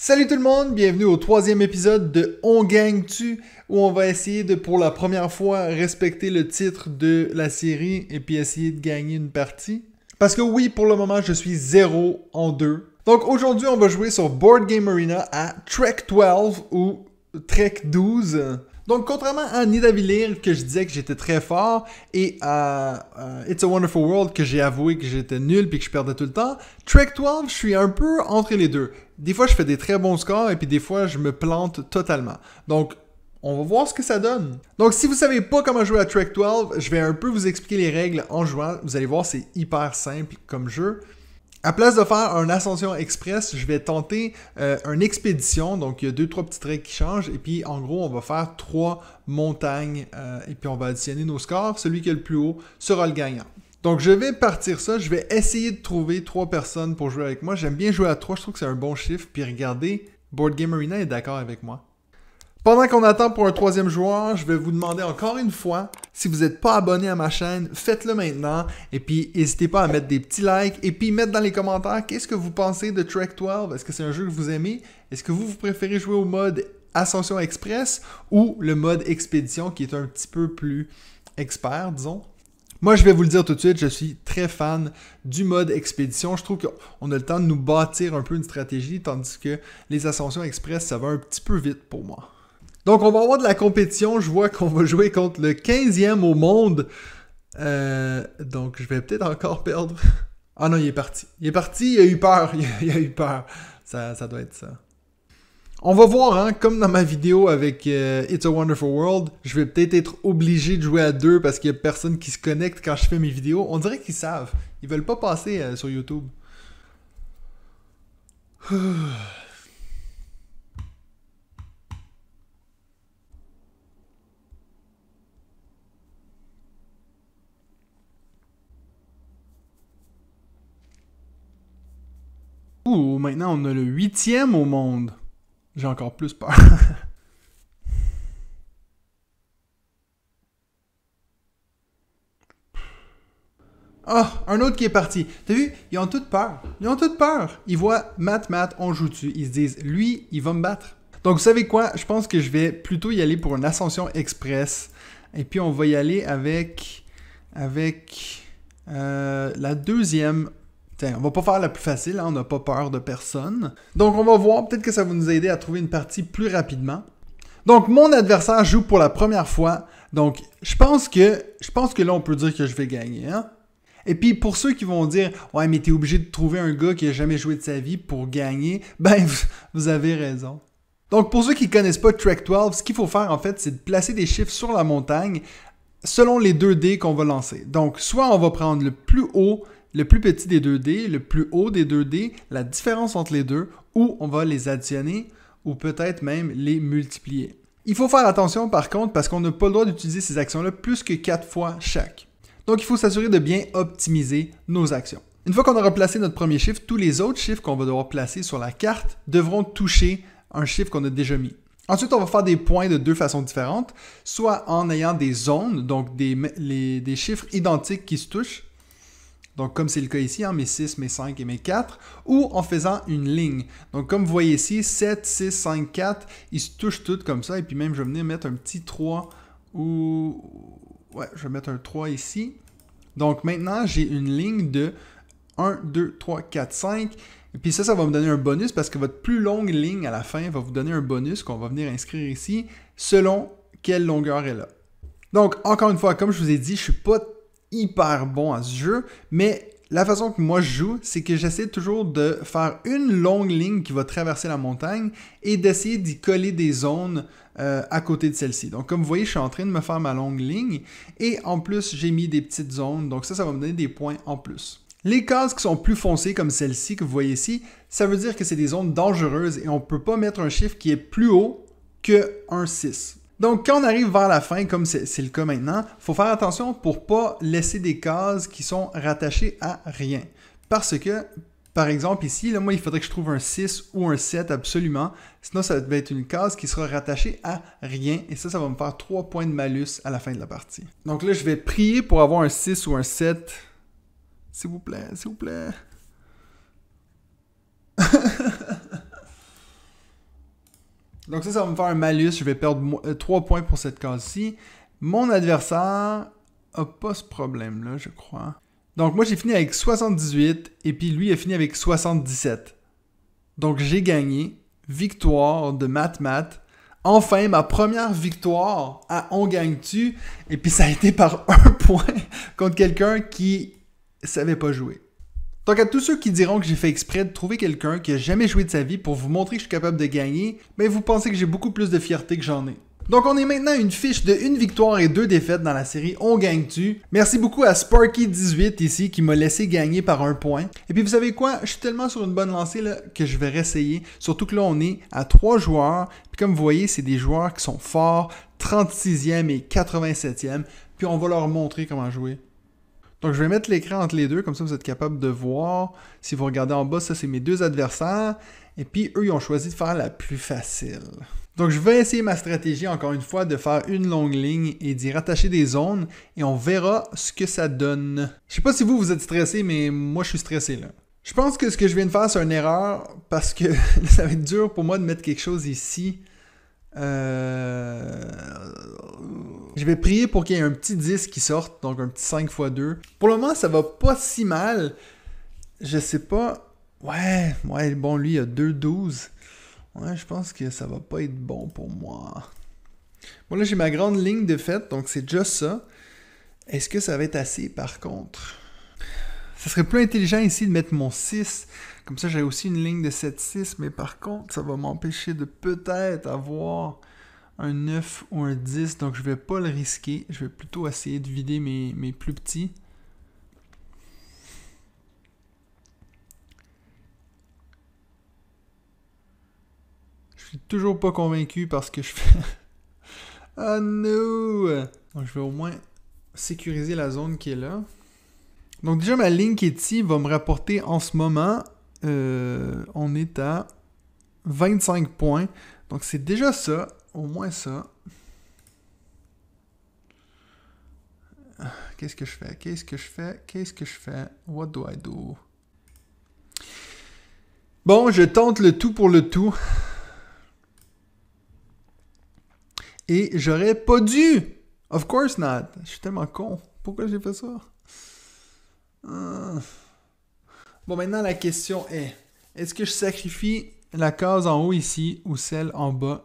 Salut tout le monde, bienvenue au troisième épisode de On Gagne-tu, où on va essayer de, pour la première fois, respecter le titre de la série et puis essayer de gagner une partie. Parce que oui, pour le moment, je suis 0 en 2. Donc aujourd'hui, on va jouer sur Board Game Arena à Trek 12 ou Trek 12. Donc, contrairement à Nidavellir, que je disais que j'étais très fort, et à It's a Wonderful World, que j'ai avoué que j'étais nul puis que je perdais tout le temps, Trek 12, je suis un peu entre les deux. Des fois, je fais des très bons scores, et puis des fois, je me plante totalement. Donc, on va voir ce que ça donne. Donc, si vous savez pas comment jouer à Trek 12, je vais un peu vous expliquer les règles en jouant. Vous allez voir, c'est hyper simple comme jeu. À place de faire un Ascension Express, je vais tenter une expédition. Donc, il y a 2-3 petites règles qui changent. Et puis, en gros, on va faire 3 montagnes. Et puis, on va additionner nos scores. Celui qui est le plus haut sera le gagnant. Donc, je vais partir ça. Je vais essayer de trouver 3 personnes pour jouer avec moi. J'aime bien jouer à 3. Je trouve que c'est un bon chiffre. Puis, regardez, Board Game Arena est d'accord avec moi. Pendant qu'on attend pour un troisième joueur, je vais vous demander encore une fois, si vous n'êtes pas abonné à ma chaîne, faites-le maintenant. Et puis, n'hésitez pas à mettre des petits likes et puis mettre dans les commentaires qu'est-ce que vous pensez de Trek 12. Est-ce que c'est un jeu que vous aimez? Est-ce que vous préférez jouer au mode Ascension Express ou le mode Expédition qui est un petit peu plus expert, disons? Moi, je vais vous le dire tout de suite, je suis très fan du mode expédition. Je trouve qu'on a le temps de nous bâtir un peu une stratégie, tandis que les Ascensions Express, ça va un petit peu vite pour moi. Donc, on va avoir de la compétition. Je vois qu'on va jouer contre le 15e au monde. Donc, je vais peut-être encore perdre. Ah non, il est parti. Il est parti, il a eu peur. Il a eu peur. Ça doit être ça. On va voir, hein, comme dans ma vidéo avec It's a Wonderful World, je vais peut-être être obligé de jouer à 2 parce qu'il n'y a personne qui se connecte quand je fais mes vidéos. On dirait qu'ils savent. Ils veulent pas passer sur YouTube. Ouh, maintenant on a le 8e au monde. J'ai encore plus peur. Ah, un autre qui est parti. T'as vu? Ils ont toutes peur. Ils ont toutes peur. Ils voient Matt, on joue dessus. Ils se disent, lui, il va me battre. Donc, vous savez quoi? Je pense que je vais plutôt y aller pour une Ascension Express. Et puis, on va y aller avec la deuxième. Tiens, on va pas faire la plus facile, hein? On n'a pas peur de personne. Donc, on va voir. Peut-être que ça va nous aider à trouver une partie plus rapidement. Donc, mon adversaire joue pour la première fois. Donc, je pense que là, on peut dire que je vais gagner, hein? Et puis, pour ceux qui vont dire « Ouais, mais t'es obligé de trouver un gars qui a jamais joué de sa vie pour gagner. » Ben, vous avez raison. Donc, pour ceux qui ne connaissent pas Trek 12, ce qu'il faut faire, en fait, c'est de placer des chiffres sur la montagne selon les 2 dés qu'on va lancer. Donc, soit on va prendre le plus haut, le plus petit des 2 dés, le plus haut des 2 dés, la différence entre les deux, ou on va les additionner, ou peut-être même les multiplier. Il faut faire attention, par contre, parce qu'on n'a pas le droit d'utiliser ces actions-là plus que 4 fois chaque. Donc, il faut s'assurer de bien optimiser nos actions. Une fois qu'on aura placé notre premier chiffre, tous les autres chiffres qu'on va devoir placer sur la carte devront toucher un chiffre qu'on a déjà mis. Ensuite, on va faire des points de 2 façons différentes, soit en ayant des zones, donc des chiffres identiques qui se touchent, donc comme c'est le cas ici, hein, mes 6, mes 5 et mes 4, ou en faisant une ligne. Donc comme vous voyez ici, 7, 6, 5, 4, ils se touchent toutes comme ça, et puis même je vais venir mettre un petit 3 ou... Ouais, je vais mettre un 3 ici. Donc maintenant, j'ai une ligne de 1, 2, 3, 4, 5. Et puis ça va me donner un bonus parce que votre plus longue ligne à la fin va vous donner un bonus qu'on va venir inscrire ici selon quelle longueur elle a. Donc, encore une fois, comme je vous ai dit, je ne suis pas hyper bon à ce jeu, mais la façon que moi je joue, c'est que j'essaie toujours de faire une longue ligne qui va traverser la montagne et d'essayer d'y coller des zones à côté de celle-ci. Donc comme vous voyez, je suis en train de me faire ma longue ligne et en plus, j'ai mis des petites zones. Donc ça va me donner des points en plus. Les cases qui sont plus foncées comme celle-ci que vous voyez ici, ça veut dire que c'est des zones dangereuses et on ne peut pas mettre un chiffre qui est plus haut qu'un 6. Donc, quand on arrive vers la fin, comme c'est le cas maintenant, il faut faire attention pour ne pas laisser des cases qui sont rattachées à rien. Parce que, par exemple, ici, là, moi, il faudrait que je trouve un 6 ou un 7 absolument. Sinon, ça va être une case qui sera rattachée à rien. Et ça va me faire 3 points de malus à la fin de la partie. Donc là, je vais prier pour avoir un 6 ou un 7. S'il vous plaît, s'il vous plaît. Donc ça va me faire un malus. Je vais perdre 3 points pour cette case-ci. Mon adversaire a pas ce problème-là, je crois. Donc moi, j'ai fini avec 78 et puis lui a fini avec 77. Donc j'ai gagné. Victoire de Matt. Enfin, ma première victoire à On Gagne-tu. Et puis ça a été par 1 point contre quelqu'un qui savait pas jouer. Donc à tous ceux qui diront que j'ai fait exprès de trouver quelqu'un qui a jamais joué de sa vie pour vous montrer que je suis capable de gagner, mais vous pensez que j'ai beaucoup plus de fierté que j'en ai. Donc on est maintenant à une fiche de 1 victoire et 2 défaites dans la série On Gagne-tu. Merci beaucoup à Sparky18 ici qui m'a laissé gagner par 1 point. Et puis vous savez quoi, je suis tellement sur une bonne lancée là, que je vais réessayer. Surtout que là on est à 3 joueurs. Puis comme vous voyez, c'est des joueurs qui sont forts, 36e et 87e. Puis on va leur montrer comment jouer. Donc je vais mettre l'écran entre les deux, comme ça vous êtes capable de voir. Si vous regardez en bas, ça c'est mes 2 adversaires. Et puis eux, ils ont choisi de faire la plus facile. Donc je vais essayer ma stratégie encore une fois de faire une longue ligne et d'y rattacher des zones. Et on verra ce que ça donne. Je sais pas si vous êtes stressé, mais moi je suis stressé là. Je pense que ce que je viens de faire c'est une erreur parce que ça va être dur pour moi de mettre quelque chose ici. Je vais prier pour qu'il y ait un petit 10 qui sorte, donc un petit 5x2. Pour le moment, ça va pas si mal. Je sais pas. Ouais, bon, lui, il a 2-12. Ouais, je pense que ça va pas être bon pour moi. Bon, là, j'ai ma grande ligne de fête, donc c'est déjà ça. Est-ce que ça va être assez, par contre? Ça serait plus intelligent ici de mettre mon 6. Comme ça, j'ai aussi une ligne de 7-6, mais par contre, ça va m'empêcher de peut-être avoir un 9 ou un 10, donc je vais pas le risquer. Je vais plutôt essayer de vider mes plus petits. Je suis toujours pas convaincu parce que je fais... Oh no! Donc je vais au moins sécuriser la zone qui est là. Donc déjà, ma ligne qui est ici va me rapporter en ce moment... on est à 25 points. Donc c'est déjà ça. Au moins ça. Qu'est-ce que je fais? What do I do? Bon, je tente le tout pour le tout. Et j'aurais pas dû. Of course not. Je suis tellement con. Pourquoi j'ai fait ça? Bon, maintenant, la question est, est-ce que je sacrifie la case en haut ici ou celle en bas?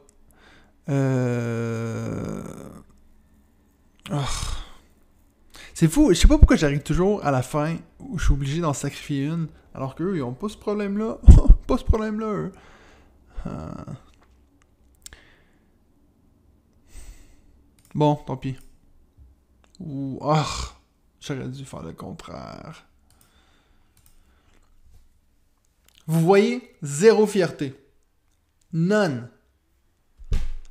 C'est fou, je sais pas pourquoi j'arrive toujours à la fin où je suis obligé d'en sacrifier une, alors qu'eux, ils ont pas ce problème-là. Pas ce problème-là, eux. Bon, tant pis. J'aurais dû faire le contraire. Vous voyez, zéro fierté. None.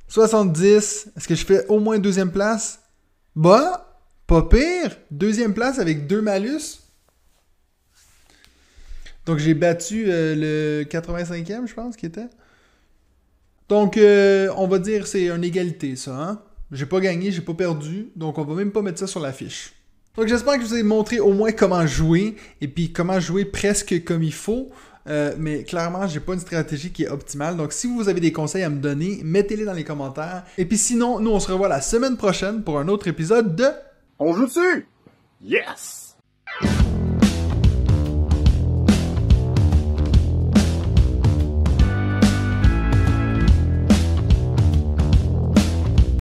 70. Est-ce que je fais au moins 2e place? Bah, pas pire. 2e place avec 2 malus. Donc, j'ai battu le 85e, je pense, qui était. Donc, on va dire c'est une égalité, ça. Hein? J'ai pas gagné, j'ai pas perdu. Donc, on va même pas mettre ça sur la fiche. Donc, j'espère que je vous ai montré au moins comment jouer. Et puis, comment jouer presque comme il faut. Mais clairement, j'ai pas une stratégie qui est optimale. Donc, si vous avez des conseils à me donner, mettez-les dans les commentaires. Et puis sinon, nous, on se revoit la semaine prochaine pour un autre épisode de... On joue dessus? Yes!